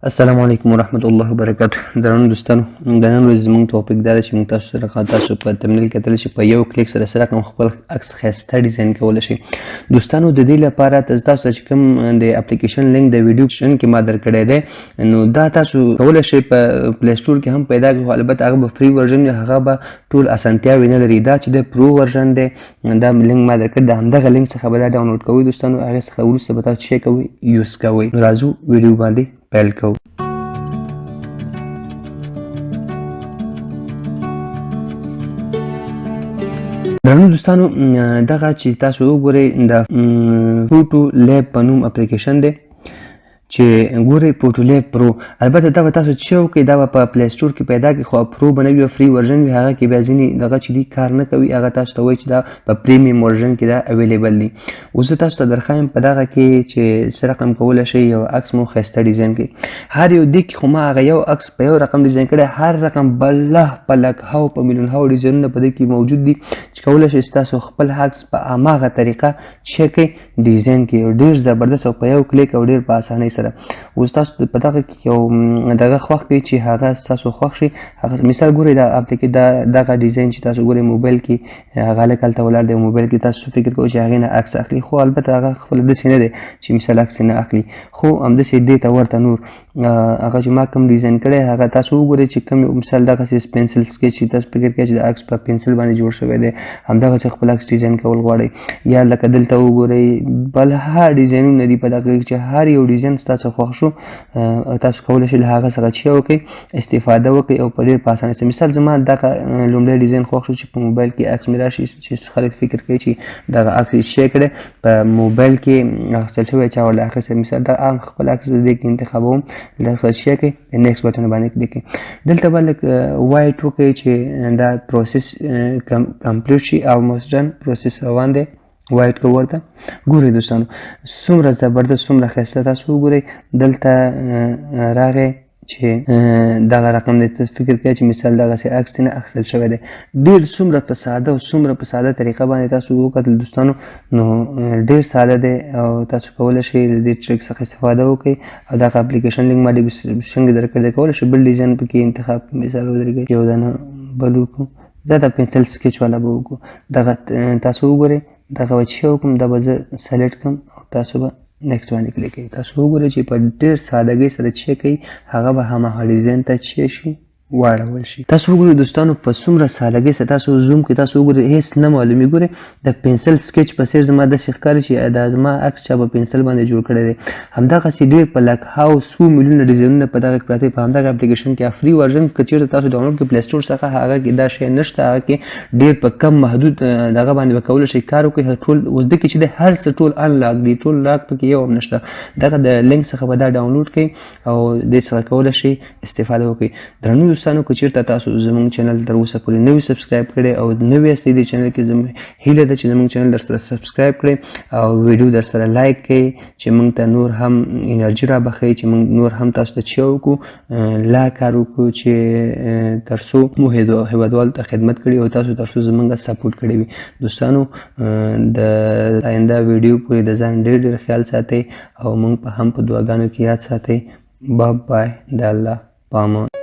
السلام علیکم ورحمت الله وبرکاته. درنو دوستانو، د نن ورځې زموږ ټاپک دا ده چې موږ تاسو سره تاسو په تمنیل کتلی شئ په یو کلیک سره رقم خپل عکس ښایسته ډیزاین کولی شئ. دوستانو د دې لپاره تاسو چې کوم د اپلیکیشن لینک د ویډیو ډسکرپشن کې ما درکړی دی، نو دا تاسو کولی شئ په پلی سټور کې هم پیدا کړئ، خو البته هغه به فری ورژن وي، هغه به ټول اسانتیاوې نه لري. دا چې د پرو ورژن دی، دا لینک ما درکړی، د همدغه لینک څخه به دا ډاونلوډ کوئ دوستانو. هغې څخه وروسته به تاسو چې کوئ یوز کوئ. نو راځو ویډیو باندې پیل کوو. درنو دوستانو، دغه چې تاسو وګورئ د فوټو لیب په نوم اپلیکیشن دی چې ګورئ فوټو لیب پرو. البته دا به تاسو چې وکړئ دا به په پلی سټور کې پیدا کړئ، خو پرو به نه وي، فری ورژن وي. هغه کې بیا ځینې دغه چې دي کار نه کوي، هغه تاسو ته وایي چې دا په پریمیم ورژن کې دا اویلیبل دي. اوس زه تاسو ته درښایم په دغه کې چې څه رقم کولی شئ یو عکس مو ښایسته ډیزاین کړئ. هر یو دې کې خو ما هغه یو عکس په یو رقم ډیزاین کړی، هر رقم بله په لکهاو په میلیونهاو ډیزاینونه په دې کې موجود دي چې کولی شئ ستاسو خپل عکس په هماغه طریقه چې کوئ ډیزاین کړئ، ډېر زبردست او په یو کلیک او ډېر په اسانۍ سره. اوس تاسو په دغه کې یو دغه خوښ کړئ چې هغه ستاسو خوښ شي. هغه مثال ګورئ دا اپلیکیشن دغه ډیزاین چې تاسو ګورئ موبایل کې هغه هلک هلته ولاړ دی، موبایل کې تاسو فکر کوئ چې هغې نه عکس اخلي، خو البته هغه خپله داسې نه دی چې مثال عکس نه اخلي، خو همداسې دې ته ورته نور هغه چې ما کوم ډیزاین کړی هغه تاسو وګورئ چې کوم مثال دغسې پنسل سکیچ چې تاسو فکر کوئ چې د عکس په پنسل باندې جوړ شوی دی، همدغه چې خپل عکس ډیزاین کول غواړئ. یا لکه دلته وګورئ بله ډیزاینونه دي په دغه کې چې هر یو ډیزاین ستاسو خوښ شو، تاسو کولی شئ له هغه څخه چې وکړئ استفاده وکړئ او په ډېر په اسانۍ سره. مثال زما دغه لومړی ډیزاین خوښ شو چې په موبایل کې عکس مې راشي، چې خلک فکر کوي چې دغه عکس یې شی کړی په موبایل کې اخیستل شوی، چا ورله اخیستی. مثال دا خپل عکس دې کې انتخابوم، دغه څخه شی کړئ، د نیکسټ بټن باندې کلیک کړئ. دلته به لږ وایټ وکړئ چې دا پروسس کمپلیټ شي او ماسټرن پروسس روان دی. وایټ کو ورته ګورئ دوستانو څومره زبردست، څومره ښایسته. تاسو وګورئ دلته راغی چې دغه رقم دی، ته فکر کوئ چې مثال دغسې عکس نه اخیستل شوی دی. ډېر څومره په ساده او څومره په ساده طریقه باندې تاسو وکتل دوستانو، نو ډېر ساده دی او تاسو کولی شئ د دې ټریک څخه استفاده وکړئ. او دغه اپلیکیشن لینک ما ډسکرپشن کې درکړی دی، کولی شئ بل ډیزاین پکې انتخاب مثال ودرېږئ، یو دانه بل وکړو، زه د پنسل سکیچ والا به وکړو. دغه تاسو وګورئ دغه به چې وکړم دا به زه سلیکټ کړم او تاسو به نیکسټ باندې کلیک کوئ. تاسو وګورئ چې په ډېر سادګۍ سره چې کوئ هغه به هماغه ډیزاین ته چې شي واړول شي. تاسو وګورئ دوستانو په څومره سادګۍ سره تاسو زوم کې تاسو وګورئ هېڅ نه معلومي. ګورئ د پنسل سکیچ په څېر زما داسې ښکاري چې دا زما عکس چا په پنسل باندې جوړ کړی دی. همدغسې ډېر په لکهاو څو میلیونه ډیزاینونه په دغه کې پراته په همدغه اپلیکیشن کې فري ورژن که چېرته تاسو ډاونلوډ کړئ پلی سټور څخه، هغه کې دا شی نشته. هغه کې ډېر په کم محدود دغه باندې به کولی شئ کار وکړئ. ټول اوس دې کې چې دی هر څه ټول انلاک دي، ټول لاک پکې یو هم نشته. دغه د لینک څخه به دا ډاونلوډ کړئ او دې څخه کولی شئ استفاده وکړئ. درنو دوستانو که چېرته تاسو زموږ چینل تر اوسه پورې نوي سبسکرایب کړئ او نوي یاستئ دې چینل کې، زموږ هیله ده چې زموږ چینل در سره سبسکرایب کړئ او ویډیو در سره لایک کړئ چې موږ ته نور هم انرژي را بخښئ چې موږ نور هم تاسو ته چې وکړو لا کار وکړو چې تر څو مو هیوادوالو ته خدمت کړي او تاسو تر څو زموږ سپورټ کړی وي. دوستانو د آینده ویډیو پورې د ځان ډېر ډېر خیال ساتئ او موږ په هم په دعاګانو کې یاد ساتئ. بای د الله پامان.